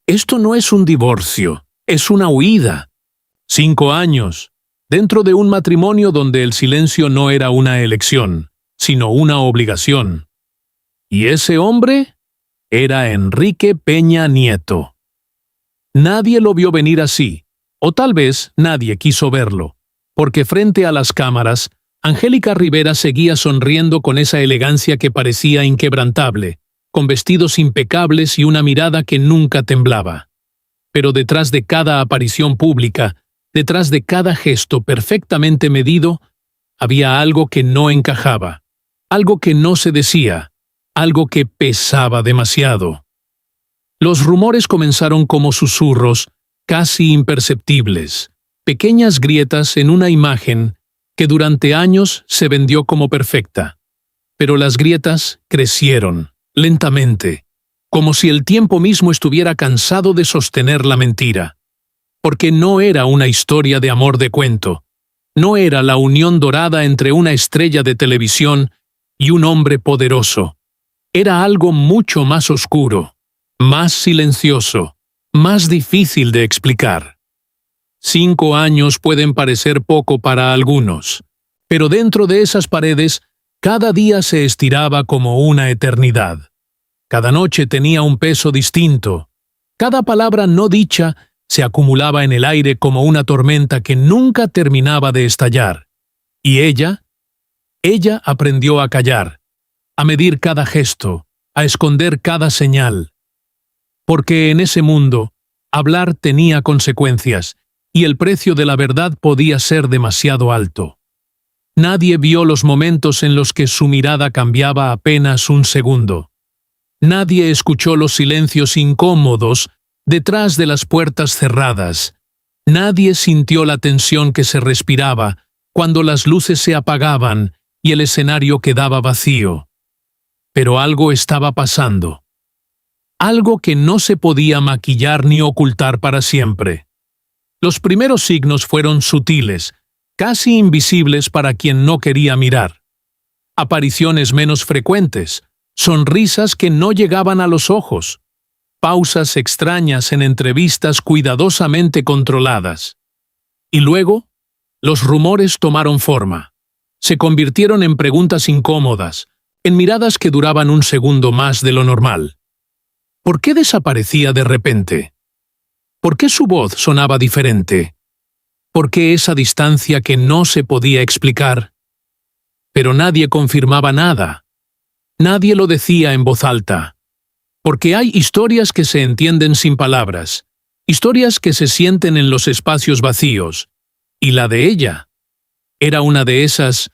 Esto no es un divorcio, es una huida. 5 años, dentro de un matrimonio donde el silencio no era una elección, sino una obligación. Y ese hombre era Enrique Peña Nieto. Nadie lo vio venir así, o tal vez nadie quiso verlo, porque frente a las cámaras, Angélica Rivera seguía sonriendo con esa elegancia que parecía inquebrantable, con vestidos impecables y una mirada que nunca temblaba. Pero detrás de cada aparición pública, detrás de cada gesto perfectamente medido, había algo que no encajaba, algo que no se decía, algo que pesaba demasiado. Los rumores comenzaron como susurros, casi imperceptibles, pequeñas grietas en una imagen que durante años se vendió como perfecta. Pero las grietas crecieron, lentamente, como si el tiempo mismo estuviera cansado de sostener la mentira. Porque no era una historia de amor de cuento, no era la unión dorada entre una estrella de televisión y un hombre poderoso. Era algo mucho más oscuro, más silencioso, más difícil de explicar. 5 años pueden parecer poco para algunos, pero dentro de esas paredes, cada día se estiraba como una eternidad. Cada noche tenía un peso distinto. Cada palabra no dicha se acumulaba en el aire como una tormenta que nunca terminaba de estallar. Y ella aprendió a callar, a medir cada gesto, a esconder cada señal. Porque en ese mundo, hablar tenía consecuencias, y el precio de la verdad podía ser demasiado alto. Nadie vio los momentos en los que su mirada cambiaba apenas un segundo. Nadie escuchó los silencios incómodos detrás de las puertas cerradas. Nadie sintió la tensión que se respiraba cuando las luces se apagaban y el escenario quedaba vacío. Pero algo estaba pasando. Algo que no se podía maquillar ni ocultar para siempre. Los primeros signos fueron sutiles, casi invisibles para quien no quería mirar. Apariciones menos frecuentes, sonrisas que no llegaban a los ojos, pausas extrañas en entrevistas cuidadosamente controladas. Y luego, los rumores tomaron forma. Se convirtieron en preguntas incómodas, en miradas que duraban un segundo más de lo normal. ¿Por qué desaparecía de repente? ¿Por qué su voz sonaba diferente? ¿Por qué esa distancia que no se podía explicar? Pero nadie confirmaba nada. Nadie lo decía en voz alta. Porque hay historias que se entienden sin palabras, historias que se sienten en los espacios vacíos. Y la de ella era una de esas,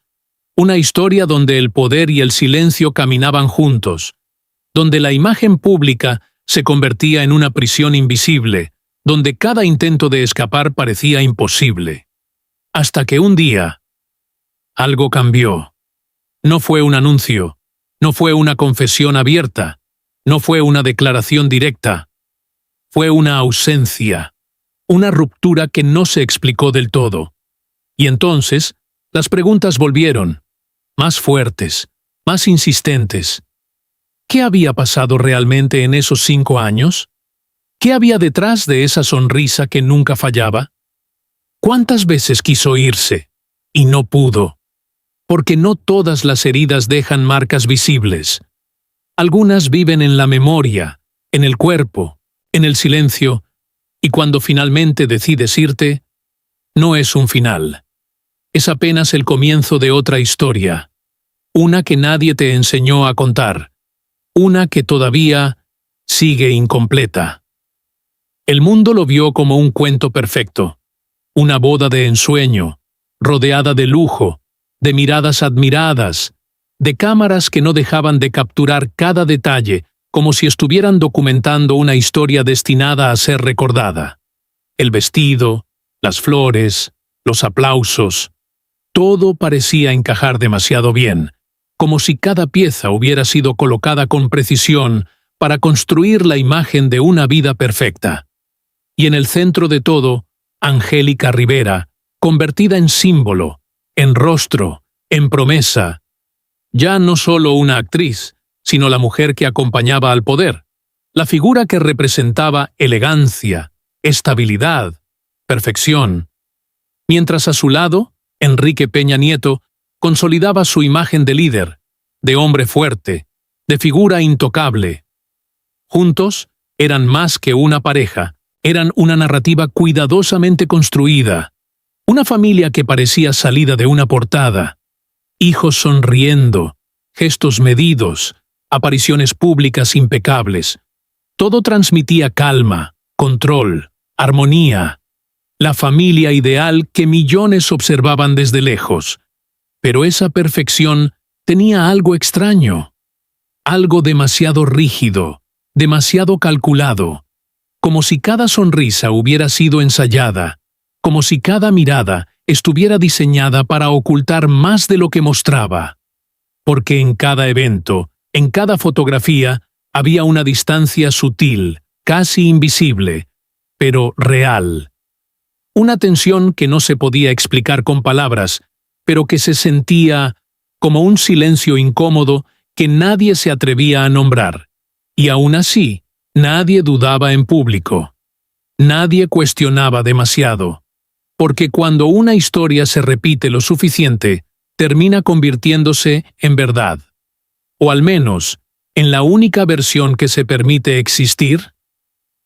una historia donde el poder y el silencio caminaban juntos, donde la imagen pública se convertía en una prisión invisible, donde cada intento de escapar parecía imposible. Hasta que un día, algo cambió. No fue un anuncio, no fue una confesión abierta, no fue una declaración directa. Fue una ausencia, una ruptura que no se explicó del todo. Y entonces, las preguntas volvieron, más fuertes, más insistentes. ¿Qué había pasado realmente en esos 5 años? ¿Qué había detrás de esa sonrisa que nunca fallaba? ¿Cuántas veces quiso irse? Y no pudo. Porque no todas las heridas dejan marcas visibles. Algunas viven en la memoria, en el cuerpo, en el silencio, y cuando finalmente decides irte, no es un final. Es apenas el comienzo de otra historia. Una que nadie te enseñó a contar. Una que todavía sigue incompleta. El mundo lo vio como un cuento perfecto, una boda de ensueño, rodeada de lujo, de miradas admiradas, de cámaras que no dejaban de capturar cada detalle, como si estuvieran documentando una historia destinada a ser recordada. El vestido, las flores, los aplausos, todo parecía encajar demasiado bien, como si cada pieza hubiera sido colocada con precisión para construir la imagen de una vida perfecta. Y en el centro de todo, Angélica Rivera, convertida en símbolo, en rostro, en promesa. Ya no solo una actriz, sino la mujer que acompañaba al poder. la figura que representaba elegancia, estabilidad, perfección, mientras a su lado, Enrique Peña Nieto consolidaba su imagen de líder, de hombre fuerte, de figura intocable. Juntos, eran más que una pareja, eran una narrativa cuidadosamente construida, una familia que parecía salida de una portada, hijos sonriendo, gestos medidos, apariciones públicas impecables. Todo transmitía calma, control, armonía, la familia ideal que millones observaban desde lejos. Pero esa perfección tenía algo extraño, algo demasiado rígido, demasiado calculado, como si cada sonrisa hubiera sido ensayada, como si cada mirada estuviera diseñada para ocultar más de lo que mostraba. Porque en cada evento, en cada fotografía, había una distancia sutil, casi invisible, pero real. Una tensión que no se podía explicar con palabras, pero que se sentía como un silencio incómodo que nadie se atrevía a nombrar. Y aún así, nadie dudaba en público. Nadie cuestionaba demasiado. Porque cuando una historia se repite lo suficiente, termina convirtiéndose en verdad. O al menos, en la única versión que se permite existir.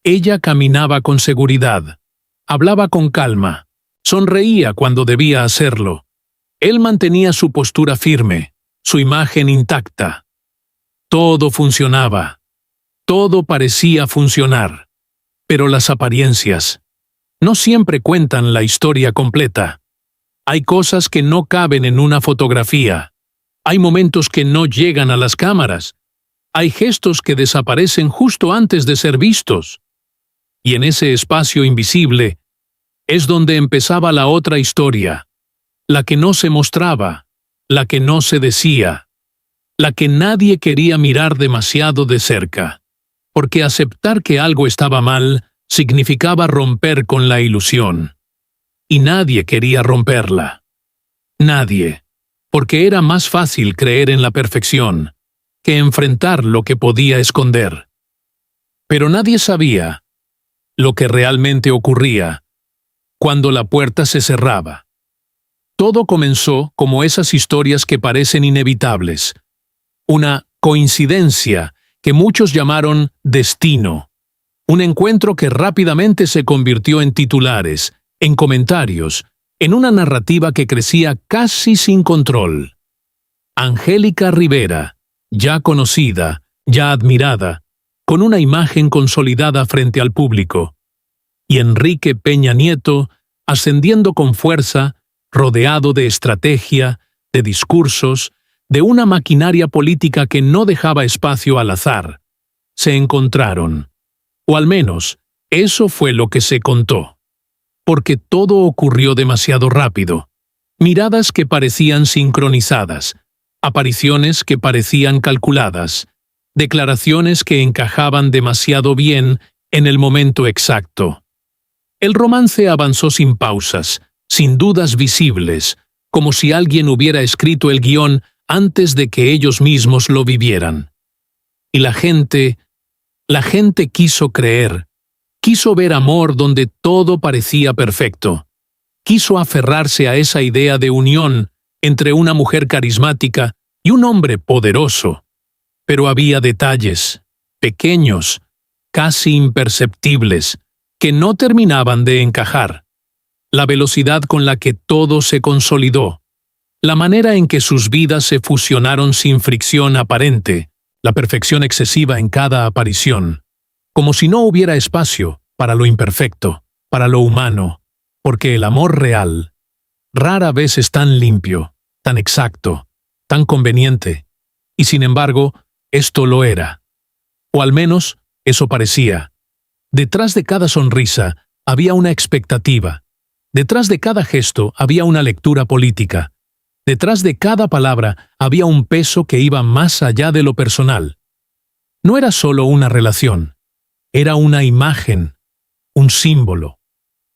Ella caminaba con seguridad, hablaba con calma, sonreía cuando debía hacerlo. Él mantenía su postura firme, su imagen intacta. Todo funcionaba. Todo parecía funcionar. Pero las apariencias no siempre cuentan la historia completa. Hay cosas que no caben en una fotografía. Hay momentos que no llegan a las cámaras. Hay gestos que desaparecen justo antes de ser vistos. Y en ese espacio invisible es donde empezaba la otra historia, la que no se mostraba, la que no se decía, la que nadie quería mirar demasiado de cerca, porque aceptar que algo estaba mal significaba romper con la ilusión. Y nadie quería romperla. Nadie, porque era más fácil creer en la perfección que enfrentar lo que podía esconder. Pero nadie sabía lo que realmente ocurría cuando la puerta se cerraba. Todo comenzó como esas historias que parecen inevitables, una coincidencia que muchos llamaron destino, un encuentro que rápidamente se convirtió en titulares, en comentarios, en una narrativa que crecía casi sin control. Angélica Rivera, ya conocida, ya admirada, con una imagen consolidada frente al público, y Enrique Peña Nieto ascendiendo con fuerza, rodeado de estrategia, de discursos, de una maquinaria política que no dejaba espacio al azar. Se encontraron. O al menos, eso fue lo que se contó. Porque todo ocurrió demasiado rápido. Miradas que parecían sincronizadas, apariciones que parecían calculadas, declaraciones que encajaban demasiado bien en el momento exacto. El romance avanzó sin pausas, sin dudas visibles, como si alguien hubiera escrito el guión antes de que ellos mismos lo vivieran. Y la gente quiso creer, quiso ver amor donde todo parecía perfecto, quiso aferrarse a esa idea de unión entre una mujer carismática y un hombre poderoso. Pero había detalles, pequeños, casi imperceptibles, que no terminaban de encajar. La velocidad con la que todo se consolidó, la manera en que sus vidas se fusionaron sin fricción aparente, la perfección excesiva en cada aparición, como si no hubiera espacio para lo imperfecto, para lo humano, porque el amor real rara vez es tan limpio, tan exacto, tan conveniente, y sin embargo, esto lo era. O al menos, eso parecía. Detrás de cada sonrisa había una expectativa. Detrás de cada gesto había una lectura política. Detrás de cada palabra había un peso que iba más allá de lo personal. No era solo una relación. Era una imagen, un símbolo,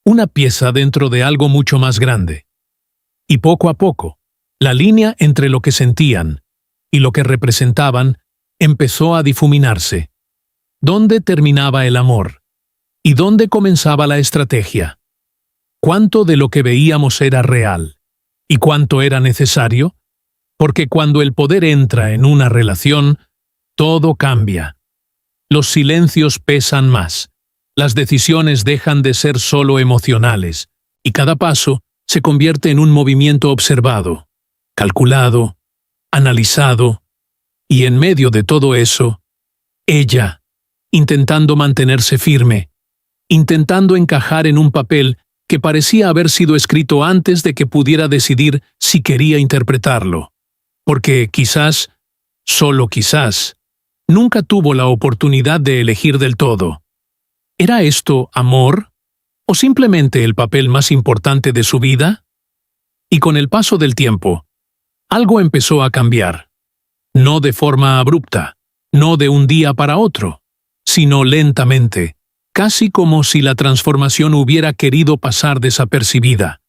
una pieza dentro de algo mucho más grande. Y poco a poco, la línea entre lo que sentían y lo que representaban empezó a difuminarse. ¿Dónde terminaba el amor? ¿Y dónde comenzaba la estrategia? ¿Cuánto de lo que veíamos era real? ¿Y cuánto era necesario? Porque cuando el poder entra en una relación, todo cambia. Los silencios pesan más. Las decisiones dejan de ser solo emocionales, y cada paso se convierte en un movimiento observado, calculado, analizado, y en medio de todo eso, ella, intentando mantenerse firme, intentando encajar en un papel que parecía haber sido escrito antes de que pudiera decidir si quería interpretarlo, porque quizás, solo quizás, nunca tuvo la oportunidad de elegir del todo. ¿Era esto amor? ¿O simplemente el papel más importante de su vida? Y con el paso del tiempo, algo empezó a cambiar. No de forma abrupta, no de un día para otro, sino lentamente, casi como si la transformación hubiera querido pasar desapercibida.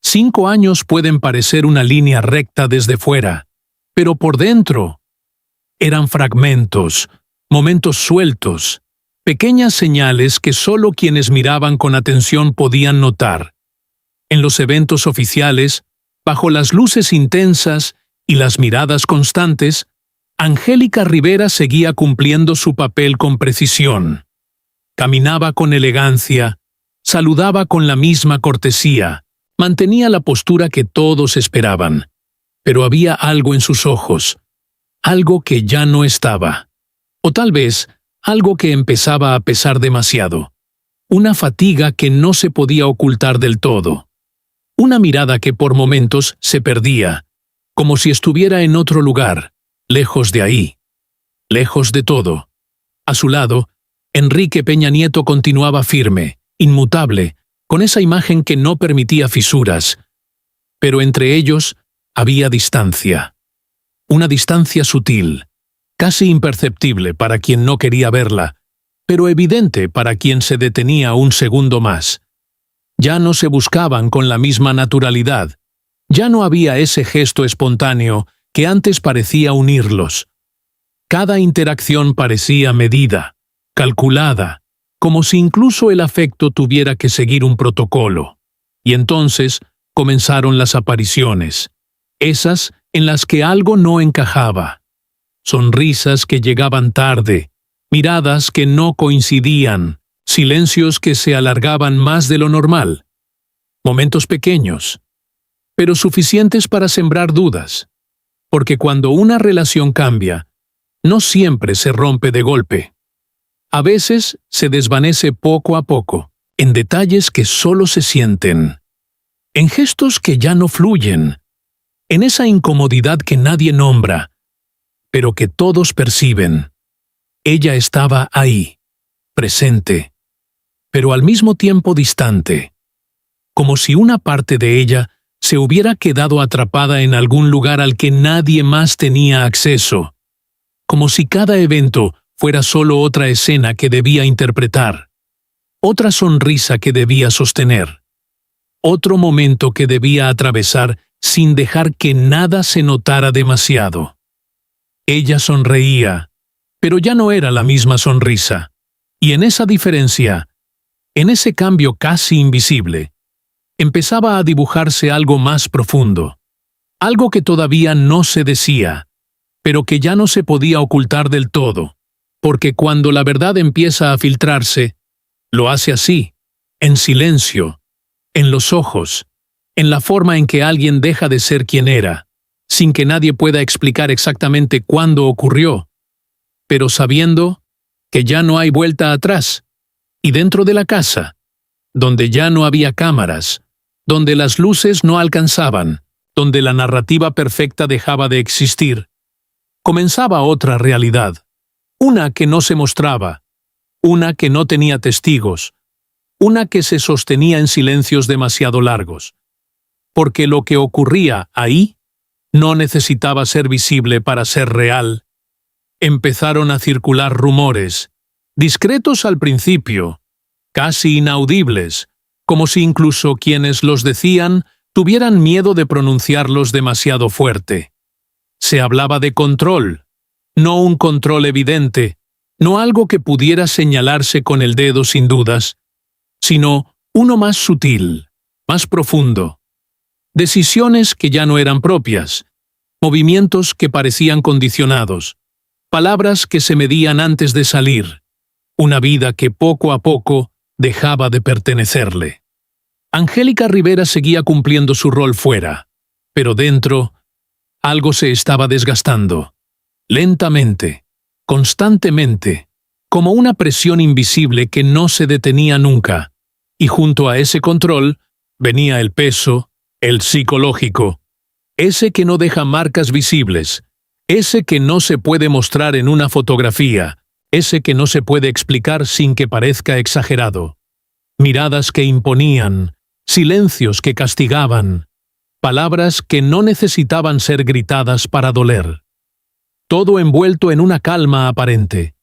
5 años pueden parecer una línea recta desde fuera, pero por dentro eran fragmentos, momentos sueltos, pequeñas señales que solo quienes miraban con atención podían notar. En los eventos oficiales, bajo las luces intensas y las miradas constantes, Angélica Rivera seguía cumpliendo su papel con precisión. Caminaba con elegancia, saludaba con la misma cortesía, mantenía la postura que todos esperaban. Pero había algo en sus ojos, algo que ya no estaba. O tal vez, algo que empezaba a pesar demasiado. Una fatiga que no se podía ocultar del todo. Una mirada que por momentos se perdía, como si estuviera en otro lugar, lejos de ahí, lejos de todo. A su lado, Enrique Peña Nieto continuaba firme, inmutable, con esa imagen que no permitía fisuras. Pero entre ellos había distancia. Una distancia sutil, casi imperceptible para quien no quería verla, pero evidente para quien se detenía un segundo más. Ya no se buscaban con la misma naturalidad. Ya no había ese gesto espontáneo que antes parecía unirlos. Cada interacción parecía medida, calculada, como si incluso el afecto tuviera que seguir un protocolo. Y entonces comenzaron las apariciones, esas en las que algo no encajaba. Sonrisas que llegaban tarde, miradas que no coincidían, silencios que se alargaban más de lo normal. Momentos pequeños, pero suficientes para sembrar dudas. Porque cuando una relación cambia, no siempre se rompe de golpe. A veces se desvanece poco a poco, en detalles que solo se sienten, en gestos que ya no fluyen, en esa incomodidad que nadie nombra, pero que todos perciben. Ella estaba ahí, presente, pero al mismo tiempo distante, como si una parte de ella se hubiera quedado atrapada en algún lugar al que nadie más tenía acceso, como si cada evento fuera solo otra escena que debía interpretar, otra sonrisa que debía sostener, otro momento que debía atravesar sin dejar que nada se notara demasiado. Ella sonreía, pero ya no era la misma sonrisa, y en esa diferencia, en ese cambio casi invisible, empezaba a dibujarse algo más profundo, algo que todavía no se decía, pero que ya no se podía ocultar del todo, porque cuando la verdad empieza a filtrarse, lo hace así, en silencio, en los ojos, en la forma en que alguien deja de ser quien era, sin que nadie pueda explicar exactamente cuándo ocurrió, pero sabiendo que ya no hay vuelta atrás, y dentro de la casa, donde ya no había cámaras, donde las luces no alcanzaban, donde la narrativa perfecta dejaba de existir, comenzaba otra realidad, una que no se mostraba, una que no tenía testigos, una que se sostenía en silencios demasiado largos, porque lo que ocurría ahí no necesitaba ser visible para ser real. Empezaron a circular rumores, discretos al principio, casi inaudibles, como si incluso quienes los decían tuvieran miedo de pronunciarlos demasiado fuerte. Se hablaba de control, no un control evidente, no algo que pudiera señalarse con el dedo sin dudas, sino uno más sutil, más profundo. Decisiones que ya no eran propias, movimientos que parecían condicionados, palabras que se medían antes de salir, una vida que poco a poco dejaba de pertenecerle. Angélica Rivera seguía cumpliendo su rol fuera, pero dentro algo se estaba desgastando, lentamente, constantemente, como una presión invisible que no se detenía nunca, y junto a ese control venía el peso, el psicológico, ese que no deja marcas visibles, ese que no se puede mostrar en una fotografía, ese que no se puede explicar sin que parezca exagerado. Miradas que imponían, silencios que castigaban, palabras que no necesitaban ser gritadas para doler. Todo envuelto en una calma aparente,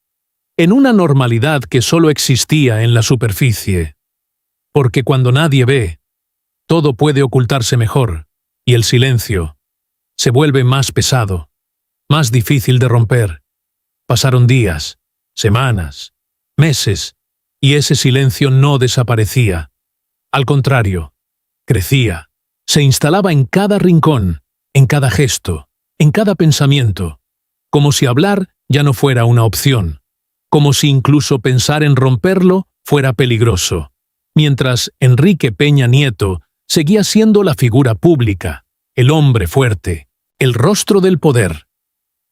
en una normalidad que solo existía en la superficie. Porque cuando nadie ve, todo puede ocultarse mejor, y el silencio se vuelve más pesado, más difícil de romper. Pasaron días, semanas, meses, y ese silencio no desaparecía. Al contrario, crecía, se instalaba en cada rincón, en cada gesto, en cada pensamiento, como si hablar ya no fuera una opción, como si incluso pensar en romperlo fuera peligroso, mientras Enrique Peña Nieto seguía siendo la figura pública, el hombre fuerte, el rostro del poder.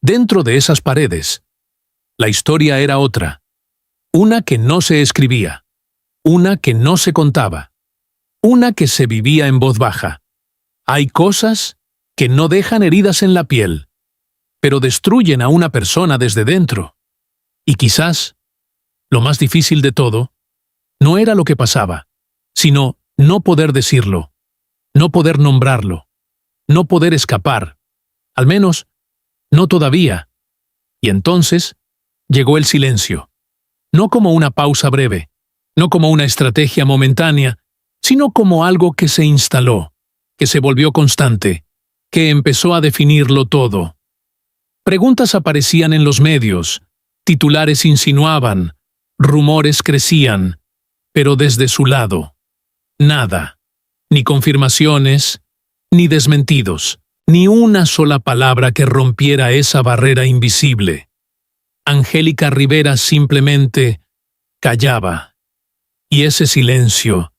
Dentro de esas paredes, la historia era otra, una que no se escribía, una que no se contaba, una que se vivía en voz baja. Hay cosas que no dejan heridas en la piel, pero destruyen a una persona desde dentro. Y quizás, lo más difícil de todo, no era lo que pasaba, sino no poder decirlo, no poder nombrarlo, no poder escapar, al menos, no todavía. Y entonces, llegó el silencio, no como una pausa breve, no como una estrategia momentánea, sino como algo que se instaló, que se volvió constante, que empezó a definirlo todo. Preguntas aparecían en los medios, titulares insinuaban, rumores crecían, pero desde su lado, nada, ni confirmaciones, ni desmentidos, ni una sola palabra que rompiera esa barrera invisible. Angélica Rivera simplemente callaba, y ese silencio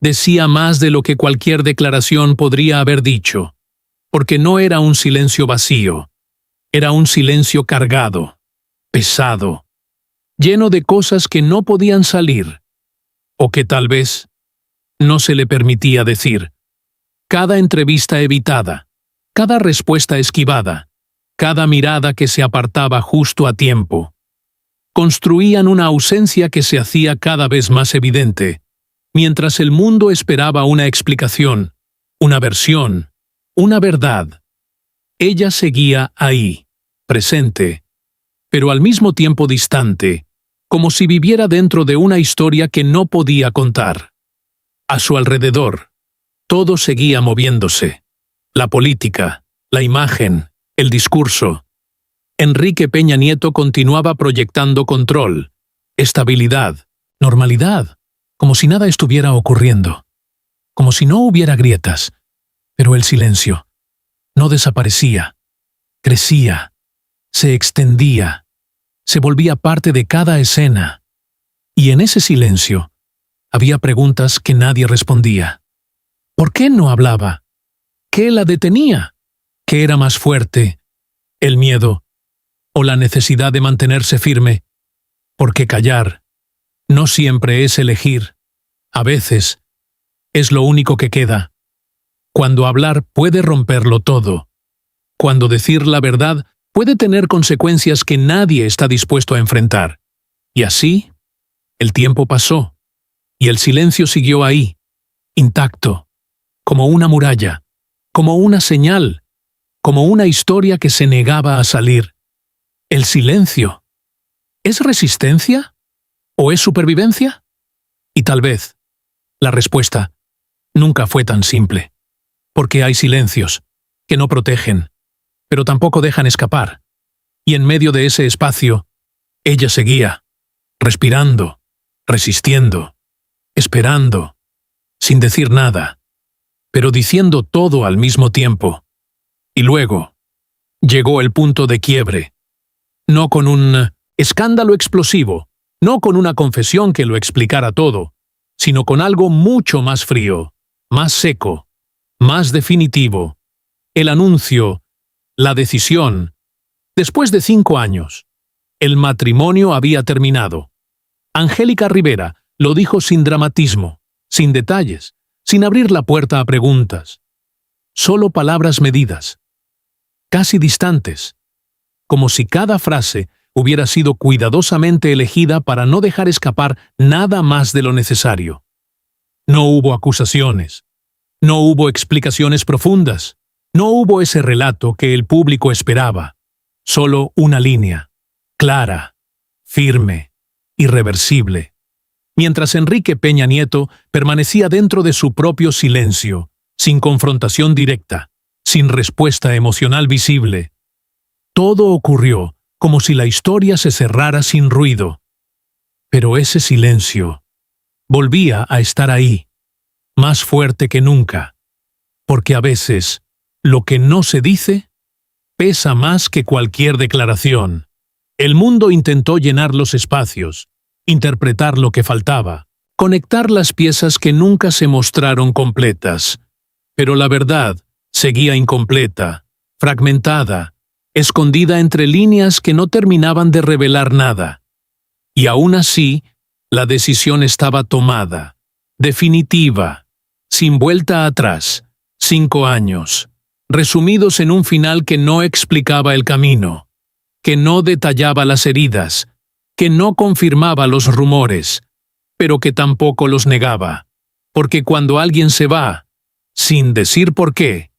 decía más de lo que cualquier declaración podría haber dicho, porque no era un silencio vacío, era un silencio cargado, pesado, lleno de cosas que no podían salir, o que tal vez no se le permitía decir. Cada entrevista evitada, cada respuesta esquivada, cada mirada que se apartaba justo a tiempo, construían una ausencia que se hacía cada vez más evidente, mientras el mundo esperaba una explicación, una versión, una verdad. Ella seguía ahí, presente, pero al mismo tiempo distante, como si viviera dentro de una historia que no podía contar. A su alrededor, todo seguía moviéndose. La política, la imagen, el discurso. Enrique Peña Nieto continuaba proyectando control, estabilidad, normalidad, como si nada estuviera ocurriendo, como si no hubiera grietas, pero el silencio no desaparecía, crecía, se extendía, se volvía parte de cada escena, y en ese silencio había preguntas que nadie respondía. ¿Por qué no hablaba? ¿Qué la detenía? ¿Qué era más fuerte? ¿El miedo o la necesidad de mantenerse firme? Porque callar no siempre es elegir. A veces es lo único que queda. Cuando hablar puede romperlo todo. Cuando decir la verdad puede tener consecuencias que nadie está dispuesto a enfrentar. Y así, el tiempo pasó, y el silencio siguió ahí, intacto, como una muralla, como una señal, como una historia que se negaba a salir. El silencio, ¿es resistencia? ¿O es supervivencia? Y tal vez, la respuesta nunca fue tan simple, porque hay silencios que no protegen, pero tampoco dejan escapar, y en medio de ese espacio, Ella seguía, respirando, resistiendo, esperando, sin decir nada, pero diciendo todo al mismo tiempo. Y luego llegó el punto de quiebre. No con un escándalo explosivo, no con una confesión que lo explicara todo, sino con algo mucho más frío, más seco, más definitivo. El anuncio, la decisión. Después de 5 años, el matrimonio había terminado. Angélica Rivera lo dijo sin dramatismo, sin detalles, sin abrir la puerta a preguntas. Solo palabras medidas, casi distantes, como si cada frase hubiera sido cuidadosamente elegida para no dejar escapar nada más de lo necesario. No hubo acusaciones, no hubo explicaciones profundas, no hubo ese relato que el público esperaba, solo una línea, clara, firme, irreversible. Mientras Enrique Peña Nieto permanecía dentro de su propio silencio, sin confrontación directa, sin respuesta emocional visible. Todo ocurrió como si la historia se cerrara sin ruido. Pero ese silencio volvía a estar ahí, más fuerte que nunca, porque a veces lo que no se dice pesa más que cualquier declaración. El mundo intentó llenar los espacios, interpretar lo que faltaba, conectar las piezas que nunca se mostraron completas. Pero la verdad seguía incompleta, fragmentada, escondida entre líneas que no terminaban de revelar nada. Y aún así, la decisión estaba tomada, definitiva, sin vuelta atrás. 5 años, resumidos en un final que no explicaba el camino, que no detallaba las heridas, que no confirmaba los rumores, pero que tampoco los negaba, porque cuando alguien se va, sin decir por qué,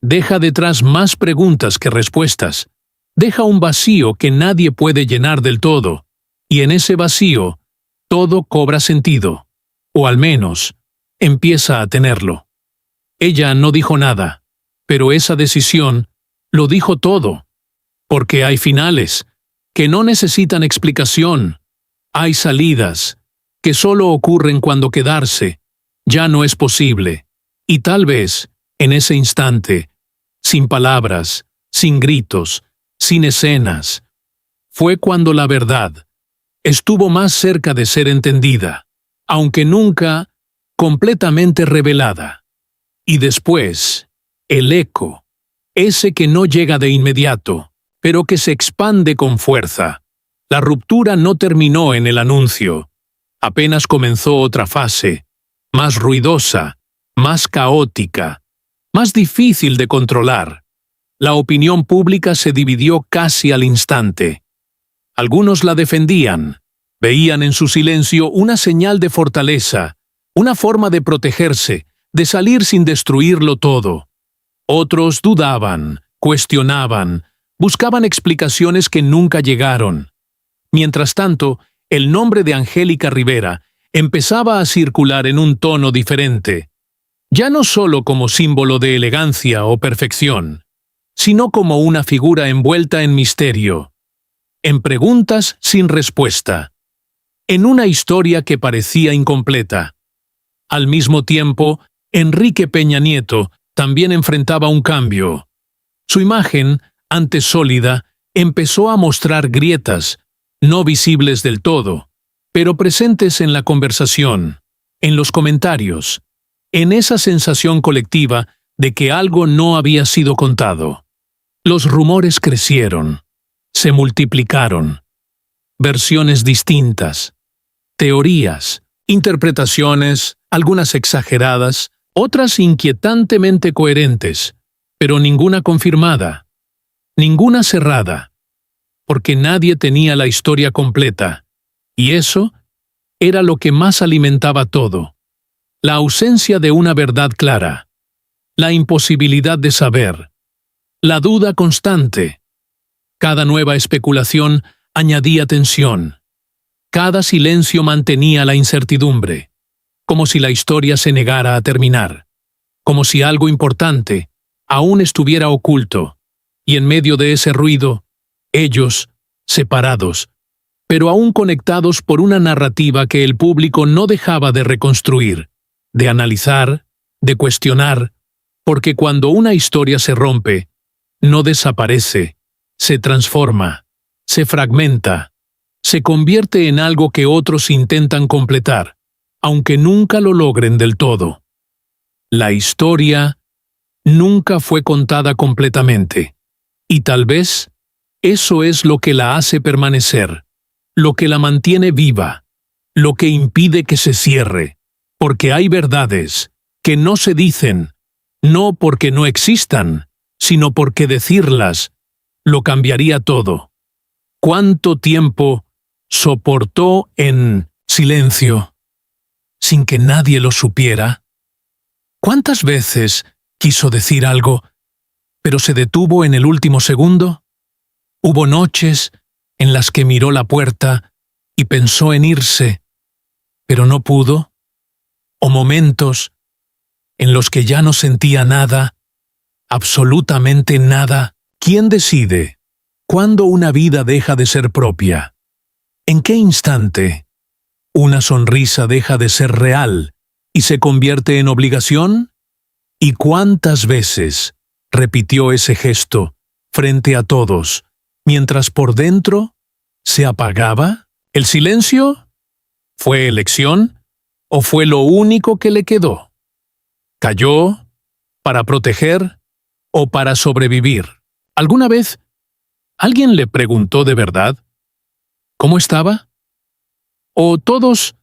deja detrás más preguntas que respuestas, deja un vacío que nadie puede llenar del todo, y en ese vacío, todo cobra sentido, o al menos, empieza a tenerlo. Ella no dijo nada, pero esa decisión lo dijo todo, porque hay finales que no necesitan explicación, hay salidas que solo ocurren cuando quedarse ya no es posible, y tal vez, en ese instante, sin palabras, sin gritos, sin escenas, fue cuando la verdad estuvo más cerca de ser entendida, aunque nunca completamente revelada. Y después, el eco, ese que no llega de inmediato, pero que se expande con fuerza. La ruptura no terminó en el anuncio. Apenas comenzó otra fase, más ruidosa, más caótica, más difícil de controlar. La opinión pública se dividió casi al instante. Algunos la defendían, veían en su silencio una señal de fortaleza, una forma de protegerse, de salir sin destruirlo todo. Otros dudaban, cuestionaban, buscaban explicaciones que nunca llegaron. Mientras tanto, el nombre de Angélica Rivera empezaba a circular en un tono diferente, ya no solo como símbolo de elegancia o perfección, sino como una figura envuelta en misterio, en preguntas sin respuesta, en una historia que parecía incompleta. Al mismo tiempo, Enrique Peña Nieto también enfrentaba un cambio. Su imagen, antes sólida, empezó a mostrar grietas, no visibles del todo, pero presentes en la conversación, en los comentarios, en esa sensación colectiva de que algo no había sido contado. Los rumores crecieron, se multiplicaron. Versiones distintas, teorías, interpretaciones, algunas exageradas, otras inquietantemente coherentes, pero ninguna confirmada, ninguna cerrada, porque nadie tenía la historia completa, y eso era lo que más alimentaba todo. La ausencia de una verdad clara, la imposibilidad de saber, la duda constante. Cada nueva especulación añadía tensión. Cada silencio mantenía la incertidumbre, como si la historia se negara a terminar, como si algo importante aún estuviera oculto, y en medio de ese ruido, ellos, separados, pero aún conectados por una narrativa que el público no dejaba de reconstruir, de analizar, de cuestionar, porque cuando una historia se rompe, no desaparece, se transforma, se fragmenta, se convierte en algo que otros intentan completar, aunque nunca lo logren del todo. La historia nunca fue contada completamente, y tal vez eso es lo que la hace permanecer, lo que la mantiene viva, lo que impide que se cierre, porque hay verdades que no se dicen, no porque no existan, sino porque decirlas lo cambiaría todo. ¿Cuánto tiempo soportó en silencio, sin que nadie lo supiera? ¿Cuántas veces quiso decir algo, pero se detuvo en el último segundo? Hubo noches en las que miró la puerta y pensó en irse, pero no pudo, o momentos en los que ya no sentía nada, absolutamente nada. ¿Quién decide cuándo una vida deja de ser propia? ¿En qué instante una sonrisa deja de ser real y se convierte en obligación? ¿Y cuántas veces repitió ese gesto frente a todos, mientras por dentro se apagaba? ¿El silencio? ¿Fue elección o fue lo único que le quedó? ¿Cayó para proteger o para sobrevivir? ¿Alguna vez alguien le preguntó de verdad cómo estaba? ¿O todos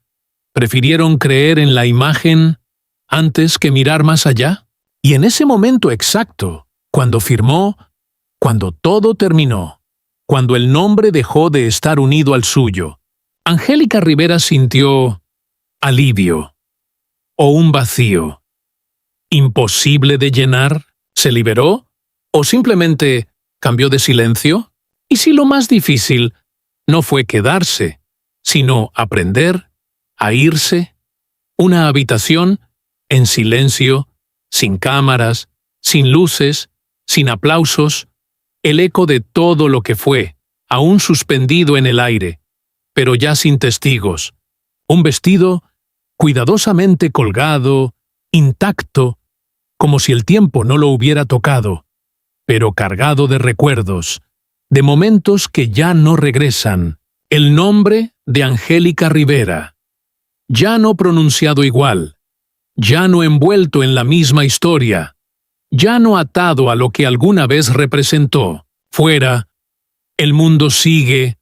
prefirieron creer en la imagen antes que mirar más allá? Y en ese momento exacto, cuando firmó, cuando todo terminó, cuando el nombre dejó de estar unido al suyo, Angélica Rivera sintió alivio o un vacío imposible de llenar. ¿Se liberó? ¿O simplemente cambió de silencio? ¿Y si lo más difícil no fue quedarse, sino aprender a irse? Una habitación en silencio, sin cámaras, sin luces, sin aplausos, el eco de todo lo que fue, aún suspendido en el aire, pero ya sin testigos. Un vestido cuidadosamente colgado, intacto, como si el tiempo no lo hubiera tocado, pero cargado de recuerdos, de momentos que ya no regresan. El nombre de Angélica Rivera, ya no pronunciado igual, ya no envuelto en la misma historia, ya no atado a lo que alguna vez representó. Fuera, el mundo sigue,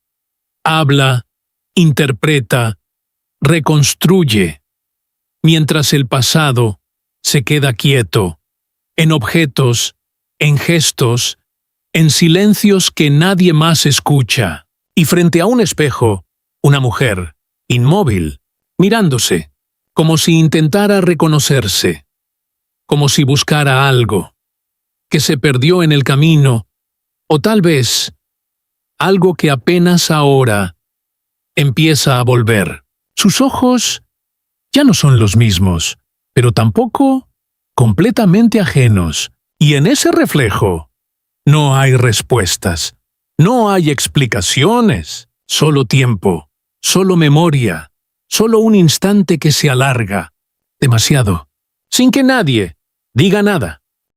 habla, interpreta, reconstruye, mientras el pasado se queda quieto, en objetos, en gestos, en silencios que nadie más escucha. Y frente a un espejo, una mujer, inmóvil, mirándose, como si intentara reconocerse, como si buscara algo, que se perdió en el camino, o tal vez algo que apenas ahora empieza a volver. Sus ojos ya no son los mismos, pero tampoco completamente ajenos, y en ese reflejo no hay respuestas, no hay explicaciones, solo tiempo, solo memoria, solo un instante que se alarga, demasiado, sin que nadie diga nada.